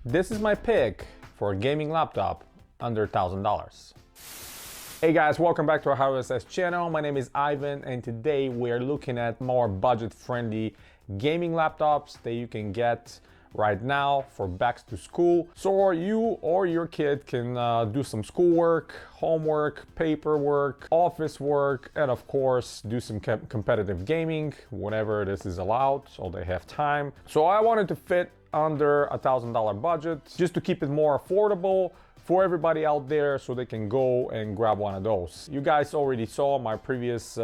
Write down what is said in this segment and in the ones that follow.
This is my pick for a gaming laptop under $1,000. Hey guys, welcome back to our How to Assess channel. My name is Ivan, and today we are looking at more budget-friendly gaming laptops that you can get right now for back to school. So you or your kid can do some schoolwork, homework, paperwork, office work, and of course do some competitive gaming whenever this is allowed, so they have time. So I wanted to fit under $1,000 budget just to keep it more affordable for everybody out there, so they can go and grab one of those. You guys already saw my previous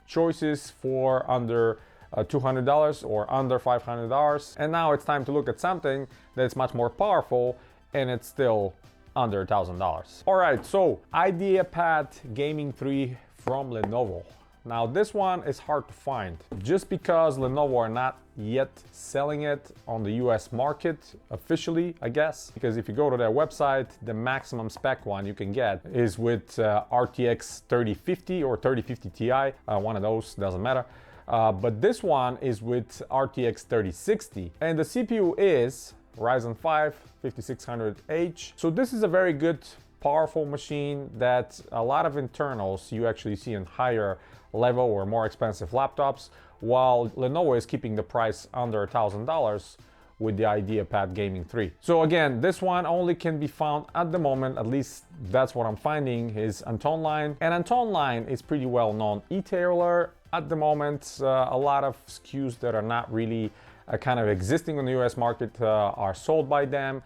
choices for under $200 or under $500, and now it's time to look at something that's much more powerful and it's still under $1,000. All right, so IdeaPad Gaming 3 from Lenovo. Now this one is hard to find just because Lenovo are not yet selling it on the US market officially, I guess, because if you go to their website, the maximum spec one you can get is with RTX 3050 or 3050 Ti, one of those, doesn't matter. But this one is with RTX 3060, and the CPU is Ryzen 5 5600H. So this is a very good, powerful machine that a lot of internals you actually see in higher level or more expensive laptops, while Lenovo is keeping the price under $1,000 with the IdeaPad Gaming 3. So again, this one only can be found at the moment, at least that's what I'm finding, is Antonline. And Antonline is pretty well known e-tailer at the moment. A lot of SKUs that are not really kind of existing on the US market are sold by them.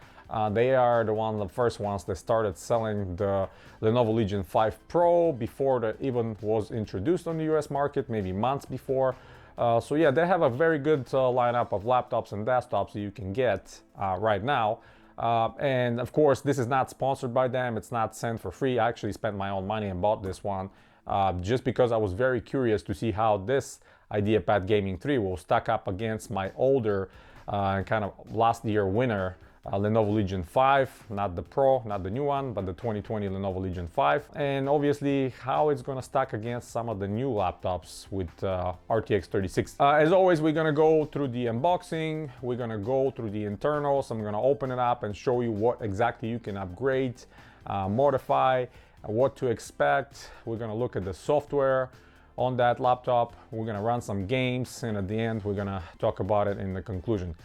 They are the first ones that started selling the Lenovo Legion 5 Pro before that even was introduced on the US market, maybe months before. So yeah, they have a very good lineup of laptops and desktops that you can get right now. And of course, this is not sponsored by them. It's not sent for free. I actually spent my own money and bought this one just because I was very curious to see how this IdeaPad Gaming 3 will stack up against my older kind of last year winner, Lenovo Legion 5, not the Pro, not the new one, but the 2020 Lenovo Legion 5. And obviously how it's gonna stack against some of the new laptops with RTX 3060. As always, we're gonna go through the unboxing, we're gonna go through the internals, I'm gonna open it up and show you what exactly you can upgrade, modify, what to expect. We're gonna look at the software on that laptop, we're gonna run some games, and at the end we're gonna talk about it in the conclusion.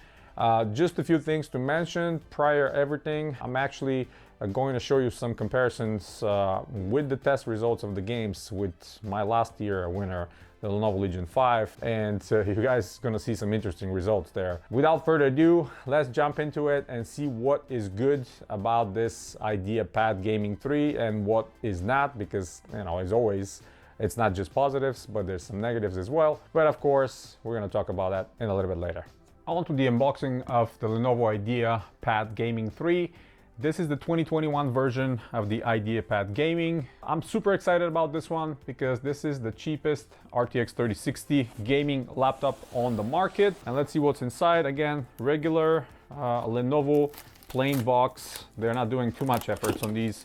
Just a few things to mention prior everything. I'm actually going to show you some comparisons with the test results of the games with my last year winner, the Lenovo Legion 5, and you guys are gonna see some interesting results there. Without further ado, let's jump into it and see what is good about this IdeaPad Gaming 3 and what is not, because, you know, as always, it's not just positives, but there's some negatives as well. But of course, we're gonna talk about that in a little bit later. On to the unboxing of the Lenovo IdeaPad Gaming 3. This is the 2021 version of the IdeaPad Gaming. I'm super excited about this one because this is the cheapest RTX 3060 gaming laptop on the market. And let's see what's inside. Again, regular Lenovo plain box. They're not doing too much efforts on these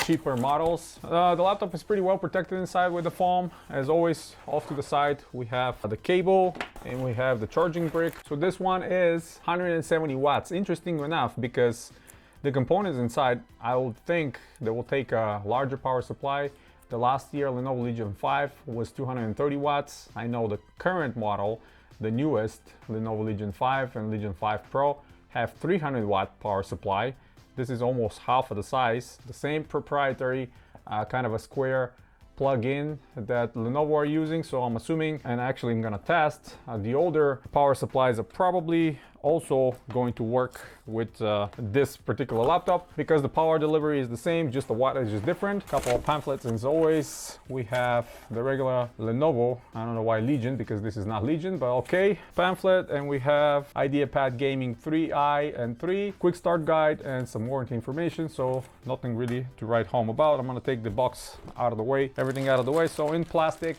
cheaper models. The laptop is pretty well protected inside with the foam. As always, off to the side we have the cable and we have the charging brick. So this one is 170 watts. Interesting enough, because the components inside, I would think they will take a larger power supply. The last year Lenovo Legion 5 was 230 watts. I know the current model, the newest Lenovo Legion 5 and Legion 5 Pro, have 300 watt power supply. This is almost half of the size. The same proprietary kind of a square plug-in that Lenovo are using. So I'm assuming, and actually I'm gonna test, the older power supplies are probably also going to work with this particular laptop, because the power delivery is the same, just the wattage is different. Couple of pamphlets, and as always we have the regular Lenovo, I don't know why Legion, because this is not Legion, but okay, pamphlet, and we have IdeaPad Gaming 3i and 3, quick start guide, and some warranty information. So nothing really to write home about. I'm gonna take the box out of the way, everything out of the way. So in plastic,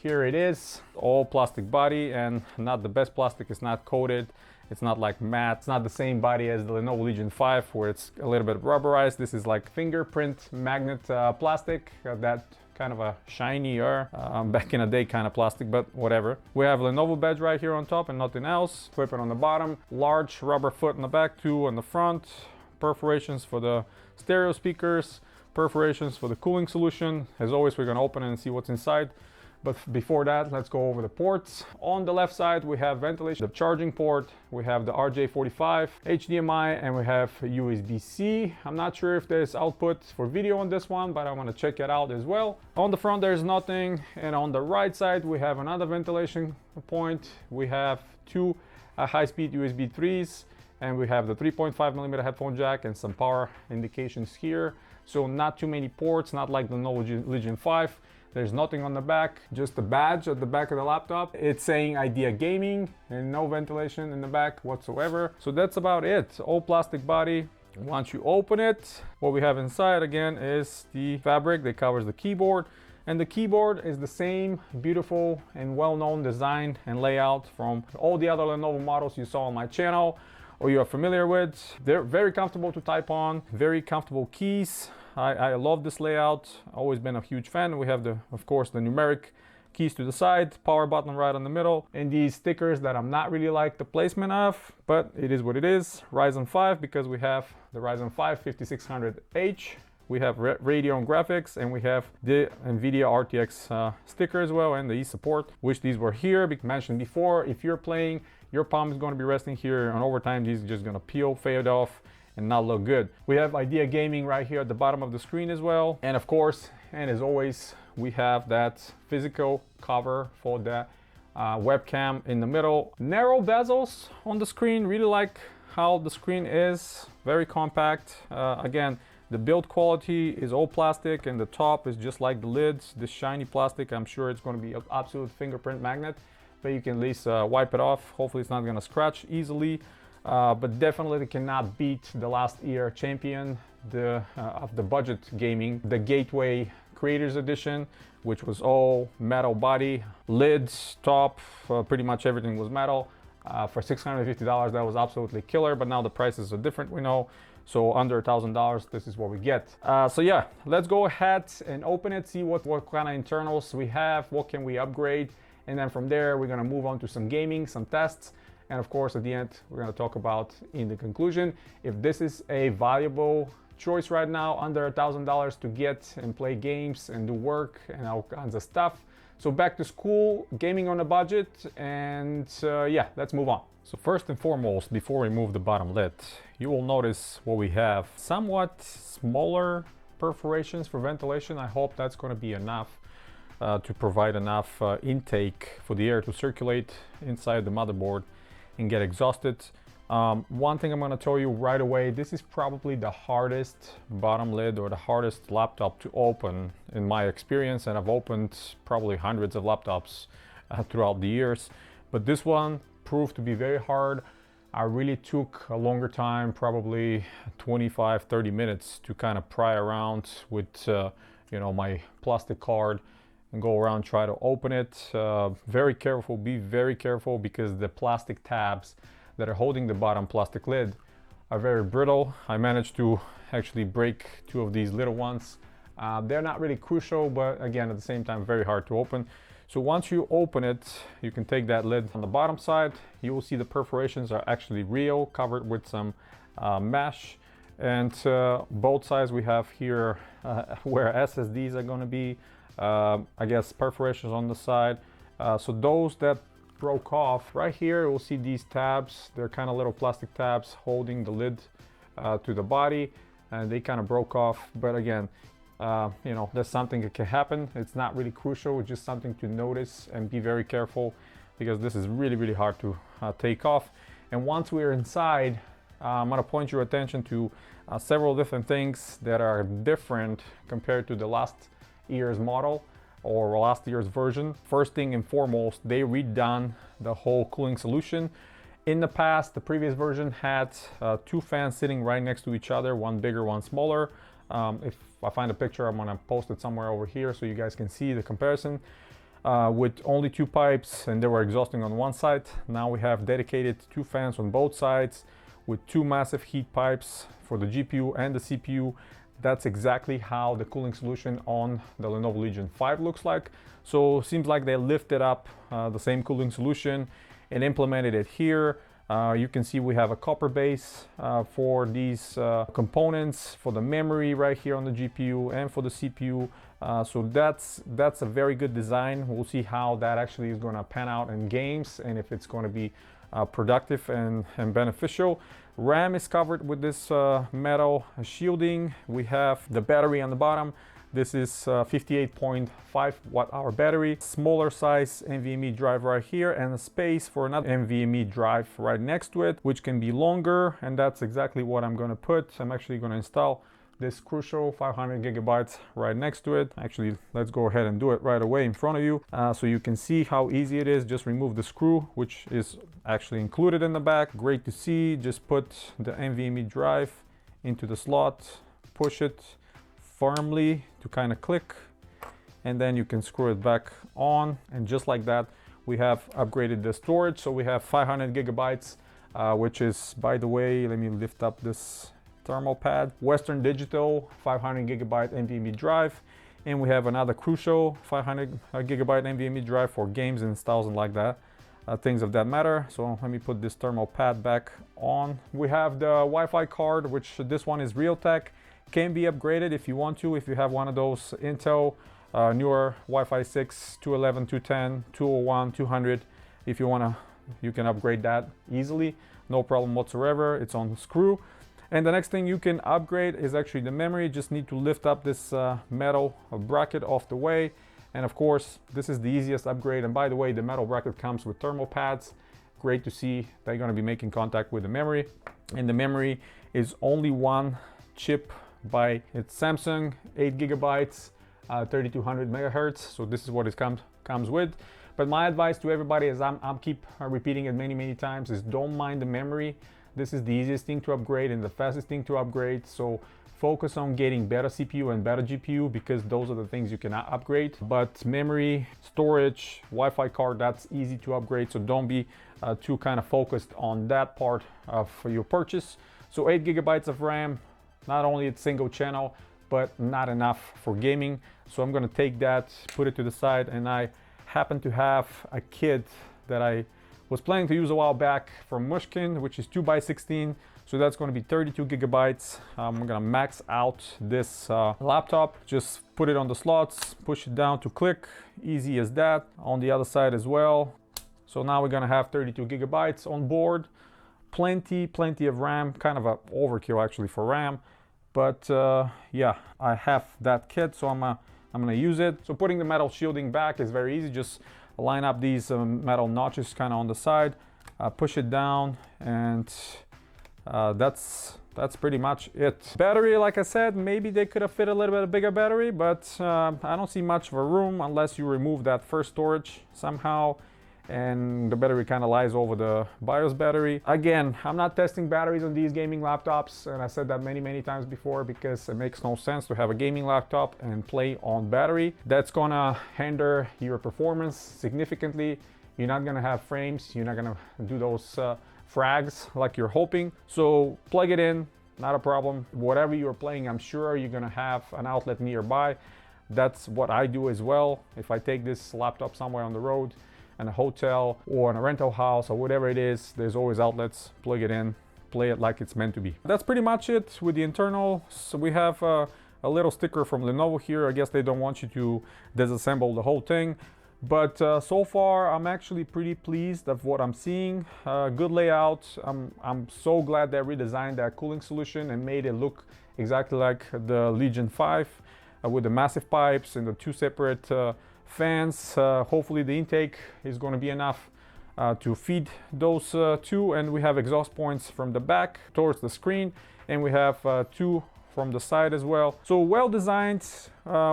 here it is, all plastic body, and not the best plastic. It's not coated, it's not like matte, it's not the same body as the Lenovo Legion 5 where it's a little bit rubberized. This is like fingerprint magnet plastic that kind of a shinier, back in the day kind of plastic, but whatever. We have Lenovo badge right here on top and nothing else. Flip it on the bottom. Large rubber foot in the back, 2 on the front. Perforations for the stereo speakers, perforations for the cooling solution. As always, we're gonna open it and see what's inside. But before that, let's go over the ports. On the left side, we have ventilation, the charging port, we have the RJ45, HDMI, and we have USB-C. I'm not sure if there's output for video on this one, but I want to check it out as well. On the front, there's nothing. And on the right side, we have another ventilation point. We have 2 high-speed USB 3s, and we have the 3.5mm headphone jack and some power indications here. So not too many ports, not like the Lenovo Legion 5. There's nothing on the back, just the badge at the back of the laptop. It's saying Idea Gaming and no ventilation in the back whatsoever. So that's about it. All plastic body. Once you open it, what we have inside again is the fabric that covers the keyboard. And the keyboard is the same beautiful and well-known design and layout from all the other Lenovo models you saw on my channel or you are familiar with. They're very comfortable to type on, very comfortable keys. I love this layout, always been a huge fan. We have of course, the numeric keys to the side, power button right in the middle, and these stickers that I'm not really like the placement of, but it is what it is. Ryzen 5, because we have the Ryzen 5 5600H. We have Radeon graphics, and we have the nVidia RTX sticker as well, and the e-support, which these were here. Mentioned before, if you're playing, your palm is going to be resting here, and over time, these are just going to peel, fade off, and not look good. We have Idea Gaming right here at the bottom of the screen as well. And of course, and as always, we have that physical cover for the webcam in the middle. Narrow bezels on the screen, really like how the screen is, very compact. Again, the build quality is all plastic and the top is just like the lids, this shiny plastic. I'm sure it's going to be an absolute fingerprint magnet, but you can at least wipe it off. Hopefully it's not going to scratch easily. But definitely cannot beat the last year champion of the budget gaming, the Gateway Creators Edition, which was all metal body, lids, top, pretty much everything was metal. For $650, that was absolutely killer, but now the prices are different, we know. So under $1,000, this is what we get. So yeah, let's go ahead and open it, see what kind of internals we have, what can we upgrade, and then from there, we're gonna move on to some gaming, some tests. And of course, at the end, we're going to talk about in the conclusion if this is a valuable choice right now under $1,000 to get and play games and do work and all kinds of stuff. So back to school, gaming on a budget, and yeah, let's move on. So first and foremost, before we remove the bottom lid, you will notice what we have. Somewhat smaller perforations for ventilation. I hope that's going to be enough to provide enough intake for the air to circulate inside the motherboard and get exhausted. One thing I'm going to tell you right away, this is probably the hardest bottom lid or the hardest laptop to open in my experience, and I've opened probably hundreds of laptops throughout the years, but this one proved to be very hard. I really took a longer time, probably 25-30 minutes to kind of pry around with you know, my plastic card and go around, try to open it. Very careful, be very careful, because the plastic tabs that are holding the bottom plastic lid are very brittle. I managed to actually break 2 of these little ones. They're not really crucial, but again, at the same time, very hard to open. So once you open it, you can take that lid on the bottom side. You will see the perforations are actually real, covered with some mesh. And both sides we have here where SSDs are gonna be. I guess perforations on the side. So those that broke off right here, we'll see these tabs. They're kind of little plastic tabs holding the lid to the body, and they kind of broke off. But again, you know, that's something that can happen. It's not really crucial, it's just something to notice and be very careful, because this is really, really hard to take off. And once we're inside, I'm going to point your attention to several different things that are different compared to the last year's model or last year's version. First thing and foremost, they redone the whole cooling solution. In the past, the previous version had 2 fans sitting right next to each other, one bigger, one smaller. If I find a picture, I'm gonna post it somewhere over here so you guys can see the comparison. With only 2 pipes, and they were exhausting on one side. Now we have dedicated 2 fans on both sides with 2 massive heat pipes for the GPU and the CPU. that's exactly how the cooling solution on the Lenovo Legion 5 looks like. So seems like they lifted up the same cooling solution and implemented it here. You can see we have a copper base for these components, for the memory right here on the GPU and for the CPU. So that's a very good design. We'll see how that actually is going to pan out in games and if it's going to be productive and beneficial. RAM is covered with this metal shielding. We have the battery on the bottom. This is 58.5 watt-hour battery, smaller size NVMe drive right here, and a space for another NVMe drive right next to it, which can be longer, and that's exactly what I'm going to put. I'm actually going to install this crucial 500 gigabytes right next to it. Actually, let's go ahead and do it right away in front of you, so you can see how easy it is. Just remove the screw, which is actually included in the back. Great to see. Just put the NVMe drive into the slot, push it firmly to kind of click, and then you can screw it back on, and just like that we have upgraded the storage. So we have 500 gigabytes, which is, by the way, let me lift up this thermal pad, Western Digital 500 gigabyte NVMe drive, and we have another crucial 500 gigabyte NVMe drive for games and styles and like that, things of that matter. So let me put this thermal pad back on. We have the Wi-Fi card, which this one is Realtek. Can be upgraded if you want to, if you have one of those Intel newer Wi-Fi 6, 211, 210, 201, 200. If you want to, you can upgrade that easily, no problem whatsoever. It's on the screw. And the next thing you can upgrade is actually the memory. Just need to lift up this metal bracket off the way, and of course this is the easiest upgrade. And by the way, the metal bracket comes with thermal pads. Great to see they're going to be making contact with the memory, and the memory is only one chip by its Samsung, 8 gigabytes, 3200 megahertz. So this is what it comes with. But my advice to everybody, is I'm keep repeating it many times, is don't mind the memory. This is the easiest thing to upgrade and the fastest thing to upgrade. So focus on getting better CPU and better GPU, because those are the things you can upgrade. But memory, storage, Wi-Fi card, that's easy to upgrade. So don't be too kind of focused on that part of your purchase. So 8 gigabytes of RAM. Not only it's single channel, but not enough for gaming. So I'm gonna take that, put it to the side, and I happen to have a kit that I was planning to use a while back from Mushkin, which is 2x16. So that's gonna be 32 gigabytes. I'm gonna max out this laptop. Just put it on the slots, push it down to click, easy as that. On the other side as well. So now we're gonna have 32 gigabytes on board. Plenty of RAM, kind of a overkill actually for RAM, but yeah, I have that kit, so I'm gonna use it. So putting the metal shielding back is very easy. Just line up these metal notches kind of on the side, push it down, and that's pretty much it. Battery, like I said, maybe they could have fit a little bit bigger battery, but I don't see much of a room unless you remove that first storage somehow, and the battery kind of lies over the BIOS battery. Again, I'm not testing batteries on these gaming laptops, and I said that many times before, because it makes no sense to have a gaming laptop and play on battery. That's gonna hinder your performance significantly. You're not gonna have frames, you're not gonna do those frags like you're hoping. So plug it in, not a problem. Whatever you're playing, I'm sure you're gonna have an outlet nearby. That's what I do as well. If I take this laptop somewhere on the road, in a hotel or in a rental house or whatever it is, there's always outlets. Plug it in, play it like it's meant to be. That's pretty much it with the internal. So we have a little sticker from Lenovo here. I guess they don't want you to disassemble the whole thing, but so far I'm actually pretty pleased of what I'm seeing. Good layout. I'm so glad they redesigned that cooling solution and made it look exactly like the Legion 5 with the massive pipes and the two separate fans. Hopefully the intake is going to be enough to feed those two, and we have exhaust points from the back towards the screen, and we have two from the side as well. So well designed.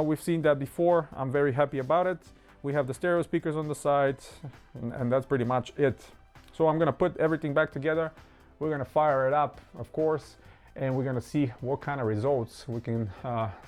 We've seen that before. I'm very happy about it. We have the stereo speakers on the side, and that's pretty much it. So I'm gonna put everything back together. We're gonna fire it up, of course, and we're gonna see what kind of results we can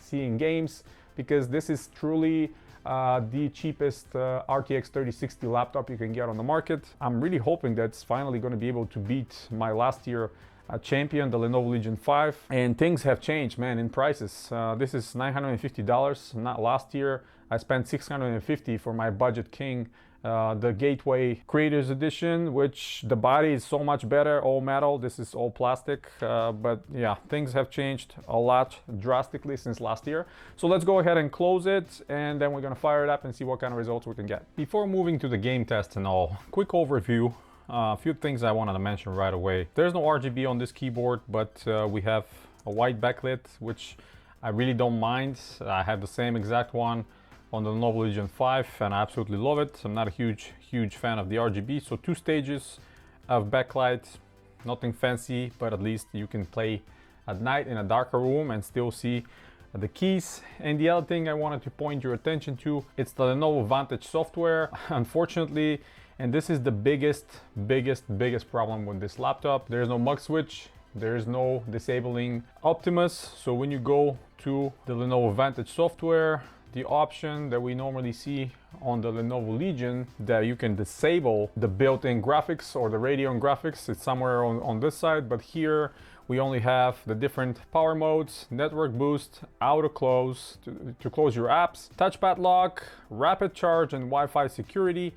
see in games, because this is truly the cheapest RTX 3060 laptop you can get on the market. I'm really hoping that's finally going to be able to beat my last year champion, the Lenovo Legion 5, and things have changed, man, in prices. This is $950. Not last year I spent $650 for my Budget King, the Gateway Creators Edition, which the body is so much better, all metal. This is all plastic, but yeah, things have changed a lot drastically since last year. So let's go ahead and close it, and then we're gonna fire it up and see what kind of results we can get. Before moving to the game test and all, quick overview. A few things I wanted to mention right away. There's no RGB on this keyboard, but we have a white backlit, which I really don't mind. I have the same exact one on the Lenovo Legion 5 and I absolutely love it. I'm not a huge fan of the RGB. So 2 stages of backlight, nothing fancy, but at least you can play at night in a darker room and still see the keys. And the other thing I wanted to point your attention to, it's the Lenovo Vantage software. Unfortunately, and this is the biggest problem with this laptop, there's no mux switch, there's no disabling Optimus. So when you go to the Lenovo Vantage software, the option that we normally see on the Lenovo Legion, that you can disable the built-in graphics or the Radeon graphics, it's somewhere on this side, but here we only have the different power modes, network boost, auto close to close your apps, touchpad lock, rapid charge, and Wi-Fi security.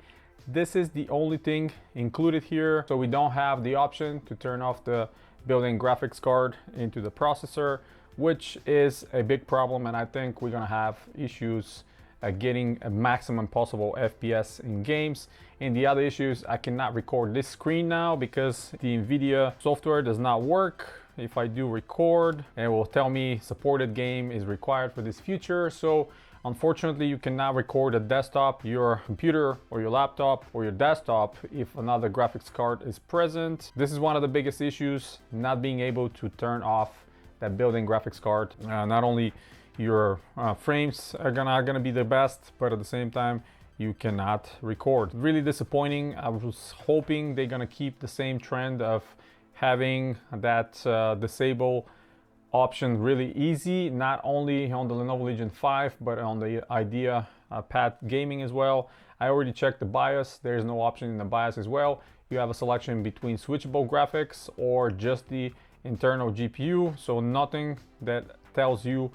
This is the only thing included here, so we don't have the option to turn off the built-in graphics card into the processor, which is a big problem, and I think we're gonna have issues getting a maximum possible FPS in games. And the other issues, I cannot record this screen now because the nVidia software does not work. If I do record, it will tell me supported game is required for this feature. So unfortunately, you cannot record a desktop, your computer or your laptop or your desktop if another graphics card is present. This is one of the biggest issues, not being able to turn off that built-in graphics card. Not only your frames are gonna be the best, but at the same time you cannot record. Really disappointing. I was hoping they're gonna keep the same trend of having that disable option really easy, not only on the Lenovo Legion 5 but on the IdeaPad Gaming as well. I already checked the BIOS. There's no option in the BIOS as well. You have a selection between switchable graphics or just the internal GPU, so nothing that tells you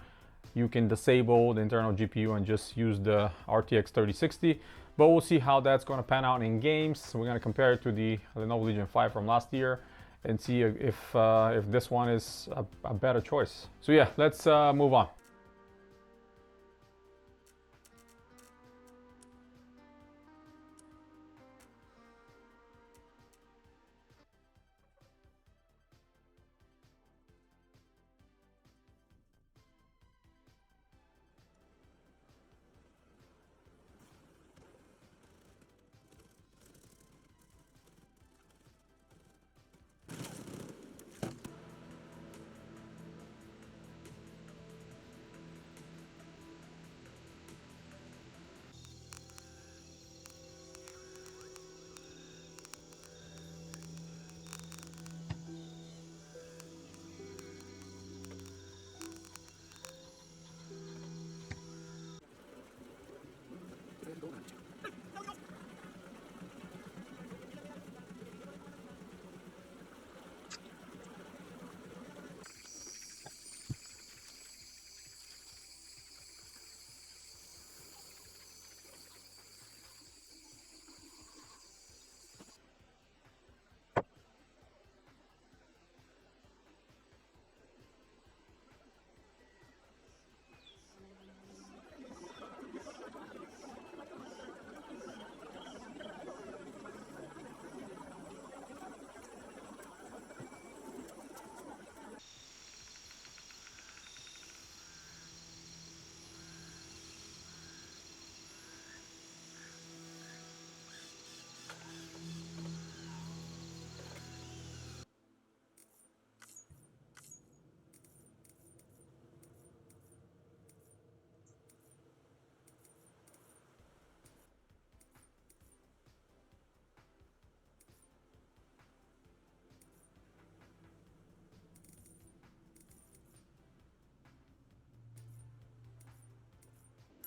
you can disable the internal GPU and just use the RTX 3060. But we'll see how that's going to pan out in games. We're going to compare it to the Lenovo Legion 5 from last year and see if this one is a better choice. So yeah, let's move on.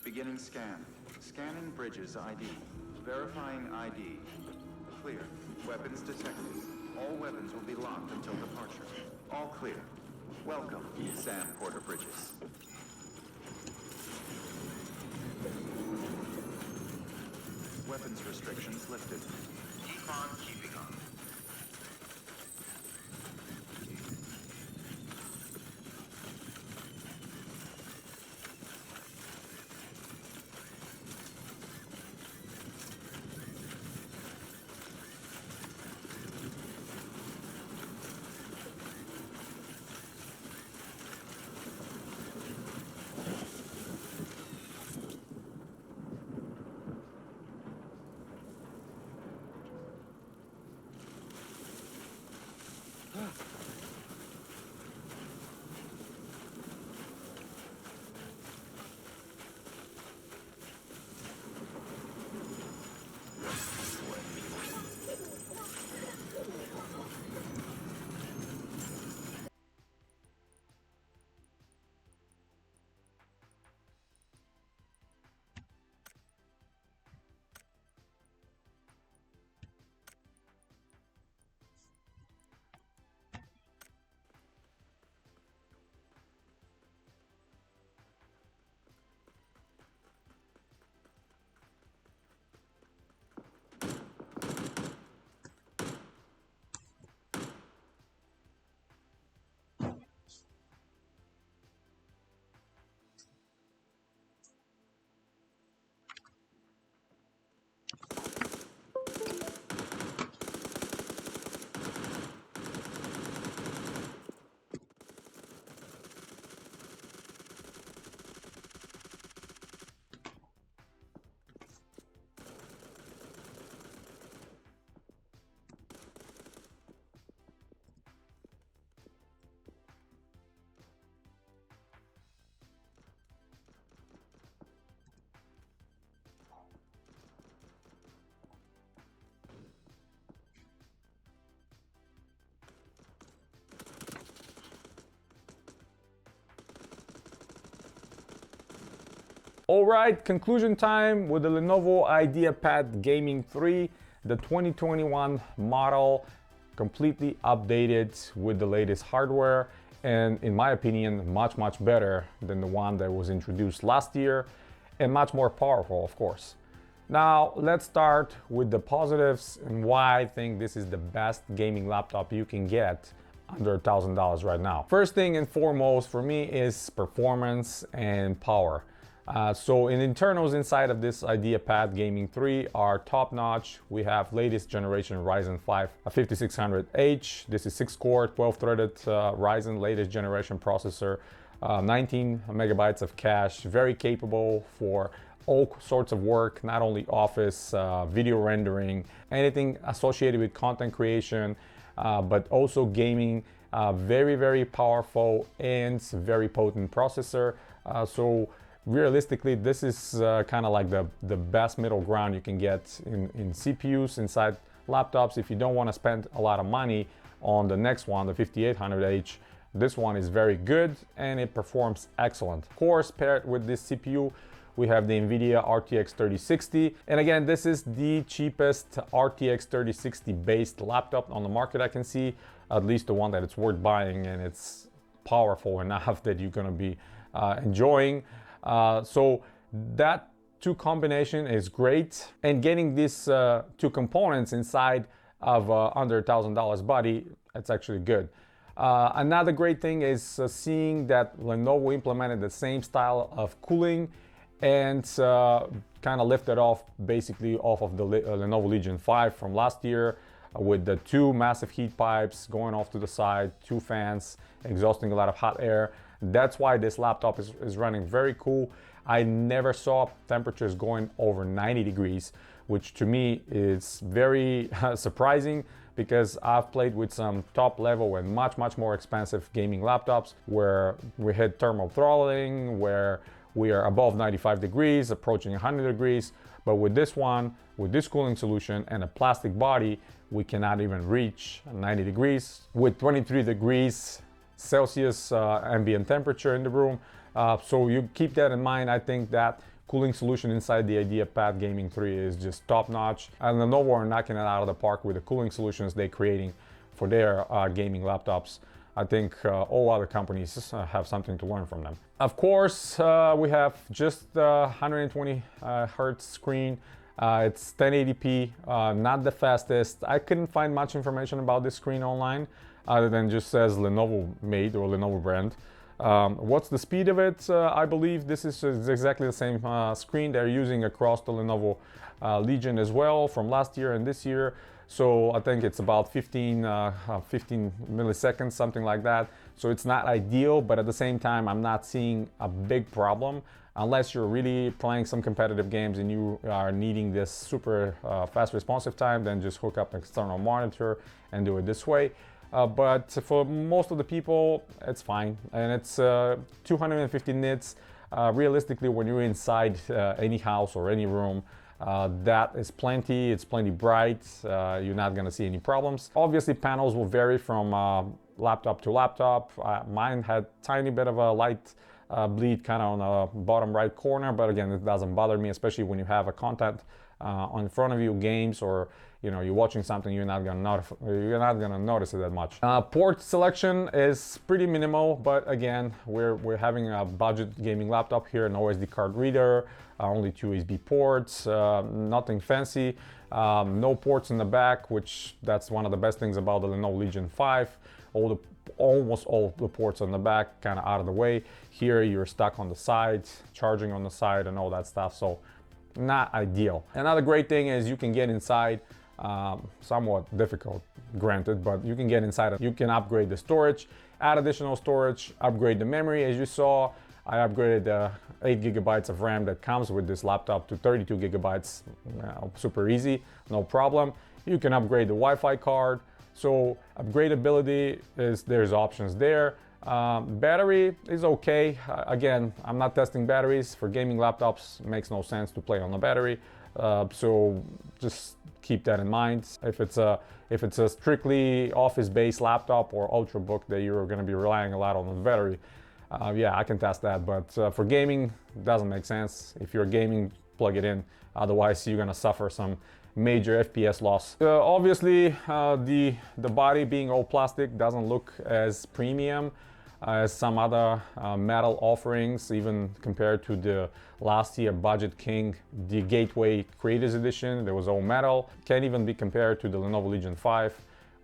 Beginning scan. Scanning bridges ID. Verifying ID. Clear. Weapons detected. All weapons will be locked until departure. All clear. Welcome, Sam Porter Bridges. Weapons restrictions lifted. Keep on keeping on. All right, conclusion time with the Lenovo IdeaPad Gaming 3, the 2021 model, completely updated with the latest hardware, and in my opinion, much better than the one that was introduced last year, and much more powerful, of course. Now, let's start with the positives and why I think this is the best gaming laptop you can get under $1,000 right now. First thing and foremost for me is performance and power. So in internals inside of this IdeaPad Gaming 3 are top-notch. We have latest generation Ryzen 5 5600H. This is 6-core, 12-threaded Ryzen latest generation processor, 19 megabytes of cache, very capable for all sorts of work, not only office, video rendering, anything associated with content creation, but also gaming. Very powerful and very potent processor. So realistically, this is kind of like the best middle ground you can get in CPUs inside laptops. If you don't want to spend a lot of money on the next one, the 5800H, this one is very good and it performs excellent. Of course, paired with this CPU, we have the nVidia RTX 3060. And again, this is the cheapest RTX 3060 based laptop on the market I can see, at least the one that it's worth buying, and it's powerful enough that you're gonna be enjoying. So that two combination is great, and getting these two components inside of under $1,000 body, it's actually good. Another great thing is seeing that Lenovo implemented the same style of cooling and kind of lifted off basically off of the Lenovo Legion 5 from last year, with the two massive heat pipes going off to the side, two fans exhausting a lot of hot air. That's why this laptop is running very cool. I never saw temperatures going over 90 degrees, which to me is very surprising, because I've played with some top level and much more expensive gaming laptops where we hit thermal throttling, where we are above 95 degrees, approaching 100 degrees. But with this one, with this cooling solution and a plastic body, we cannot even reach 90 degrees with 23 degrees Celsius ambient temperature in the room. So you keep that in mind. I think that cooling solution inside the IdeaPad Gaming 3 is just top notch. And Lenovo are knocking it out of the park with the cooling solutions they're creating for their gaming laptops. I think all other companies have something to learn from them. Of course, we have just the 120 hertz screen. It's 1080p, not the fastest. I couldn't find much information about this screen online, other than just says Lenovo made or Lenovo brand. What's the speed of it? I believe this is exactly the same screen they're using across the Lenovo Legion as well from last year and this year. So I think it's about 15 milliseconds, something like that. So it's not ideal, but at the same time, I'm not seeing a big problem unless you're really playing some competitive games and you are needing this super fast responsive time. Then just hook up an external monitor and do it this way. But for most of the people, it's fine. And it's 250 nits. Realistically, when you're inside any house or any room, that is plenty. It's plenty bright. You're not going to see any problems. Obviously, panels will vary from laptop to laptop. Mine had tiny bit of a light bleed kind of on the bottom right corner, but again, it doesn't bother me, especially when you have a content in front of you, games, or you're watching something, you're not gonna notice it that much. Port selection is pretty minimal, but again, we're having a budget gaming laptop here, no SD card reader, only 2 USB ports, nothing fancy, no ports in the back, which that's one of the best things about the Lenovo Legion 5. Almost all the ports on the back kind of out of the way. Here you're stuck on the side, charging on the side and all that stuff, so not ideal. Another great thing is you can get inside, somewhat difficult, granted, but you can get inside. You can upgrade the storage, add additional storage, upgrade the memory. As you saw, I upgraded the 8 gigabytes of RAM that comes with this laptop to 32 gigabytes, super easy, no problem. You can upgrade the Wi-Fi card. So upgradability there's options there. Battery is okay. Again, I'm not testing batteries for gaming laptops. It makes no sense to play on the battery. So just keep that in mind. If it's a strictly office-based laptop or ultrabook that you're going to be relying a lot on the battery, yeah, I can test that. But for gaming, it doesn't make sense. If you're gaming, plug it in. Otherwise, you're going to suffer some major FPS loss. Obviously, the body being all plastic doesn't look as premium as some other metal offerings, even compared to the last year Budget King, the Gateway Creators Edition. There was all metal. Can't even be compared to the Lenovo Legion 5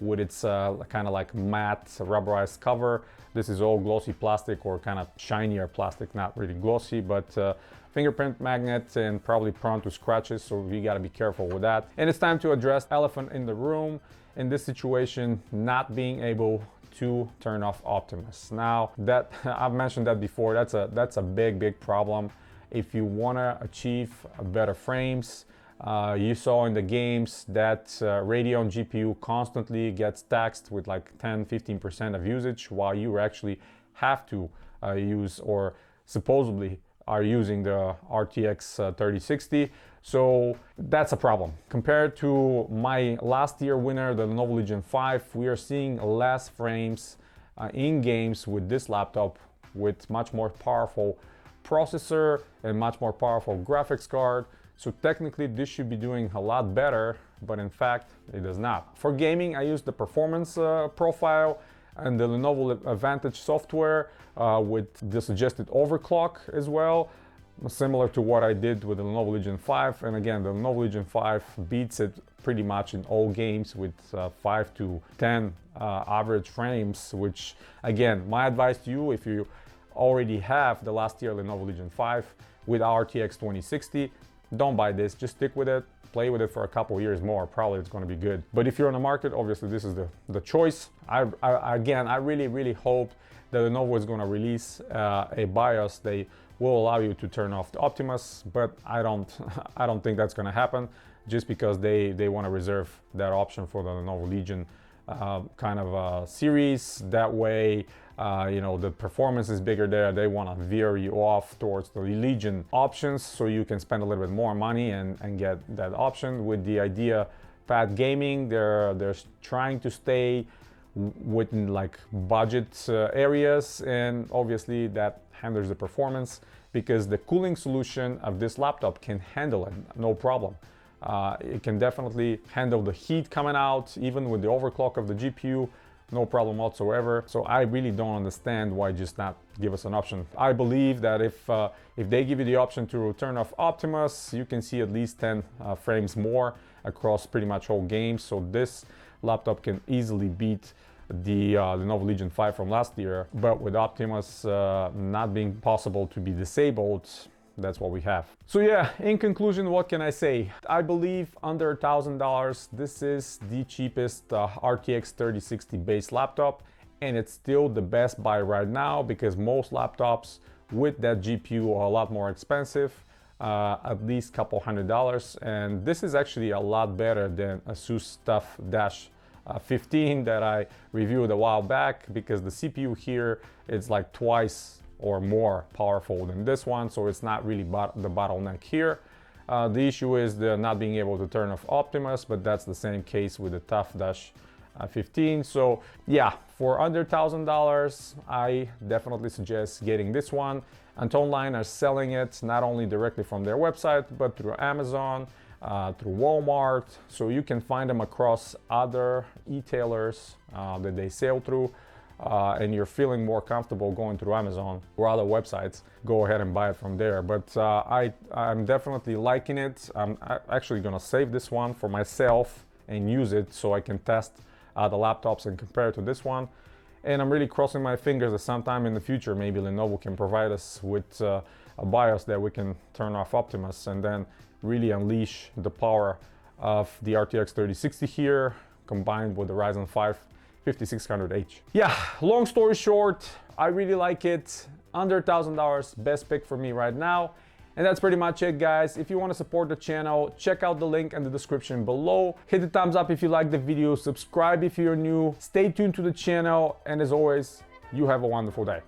with its kind of like matte rubberized cover. This is all glossy plastic or kind of shinier plastic, not really glossy, but fingerprint magnet and probably prone to scratches, so you got to be careful with that. And it's time to address elephant in the room in this situation, not being able to turn off Optimus. Now that I've mentioned that before, that's a big problem. If you want to achieve better frames, you saw in the games that Radeon GPU constantly gets taxed with like 10-15% of usage, while you actually have to use, or supposedly are using, the RTX 3060. So that's a problem. Compared to my last year winner, the Lenovo Legion 5, we are seeing less frames in games with this laptop, with much more powerful processor and much more powerful graphics card. So technically this should be doing a lot better, but in fact it does not. For gaming, I use the performance profile and the Lenovo Vantage software with the suggested overclock as well, similar to what I did with the Lenovo Legion 5. And again, the Lenovo Legion 5 beats it pretty much in all games with 5 to 10 average frames, which again, my advice to you, if you already have the last year Lenovo Legion 5 with RTX 2060, don't buy this, just stick with it, play with it for a couple of years more, probably it's going to be good. But if you're on the market, obviously this is the choice. I really hope that Lenovo is going to release a BIOS that will allow you to turn off the Optimus, but I don't think that's going to happen, just because they want to reserve that option for the Lenovo Legion kind of series. That way, the performance is bigger there. They want to veer you off towards the Legion options, so you can spend a little bit more money and get that option. With the IdeaPad Gaming, they're trying to stay within like budget areas, and obviously that handles the performance, because the cooling solution of this laptop can handle it, no problem. It can definitely handle the heat coming out, even with the overclock of the GPU, no problem whatsoever. So I really don't understand why just not give us an option. I believe that if they give you the option to turn off Optimus, you can see at least 10 frames more across pretty much all games. So this laptop can easily beat the Lenovo Legion 5 from last year. But with Optimus not being possible to be disabled, that's what we have. So yeah, in conclusion, what can I say? I believe under $1,000, this is the cheapest RTX 3060 base laptop, and it's still the best buy right now because most laptops with that GPU are a lot more expensive, at least a couple $100, and this is actually a lot better than Asus TUF Dash 15 that I reviewed a while back, because the CPU here is like twice or more powerful than this one, so it's not really the bottleneck here. The issue is the not being able to turn off Optimus, but that's the same case with the TUF Dash 15. So yeah, for under $1,000, I definitely suggest getting this one. Antonline are selling it not only directly from their website, but through Amazon, through Walmart, so you can find them across other e-tailers that they sell through. And you're feeling more comfortable going through Amazon or other websites, go ahead and buy it from there. But I'm definitely liking it. I'm actually gonna save this one for myself and use it so I can test the laptops and compare it to this one. And I'm really crossing my fingers that sometime in the future, maybe Lenovo can provide us with a BIOS that we can turn off Optimus and then really unleash the power of the RTX 3060 here, combined with the Ryzen 5 5600H. Yeah, long story short, I really like it. Under $1,000, best pick for me right now. And that's pretty much it, guys. If you want to support the channel, check out the link in the description below. Hit the thumbs up if you like the video, subscribe if you're new, stay tuned to the channel, and as always, you have a wonderful day.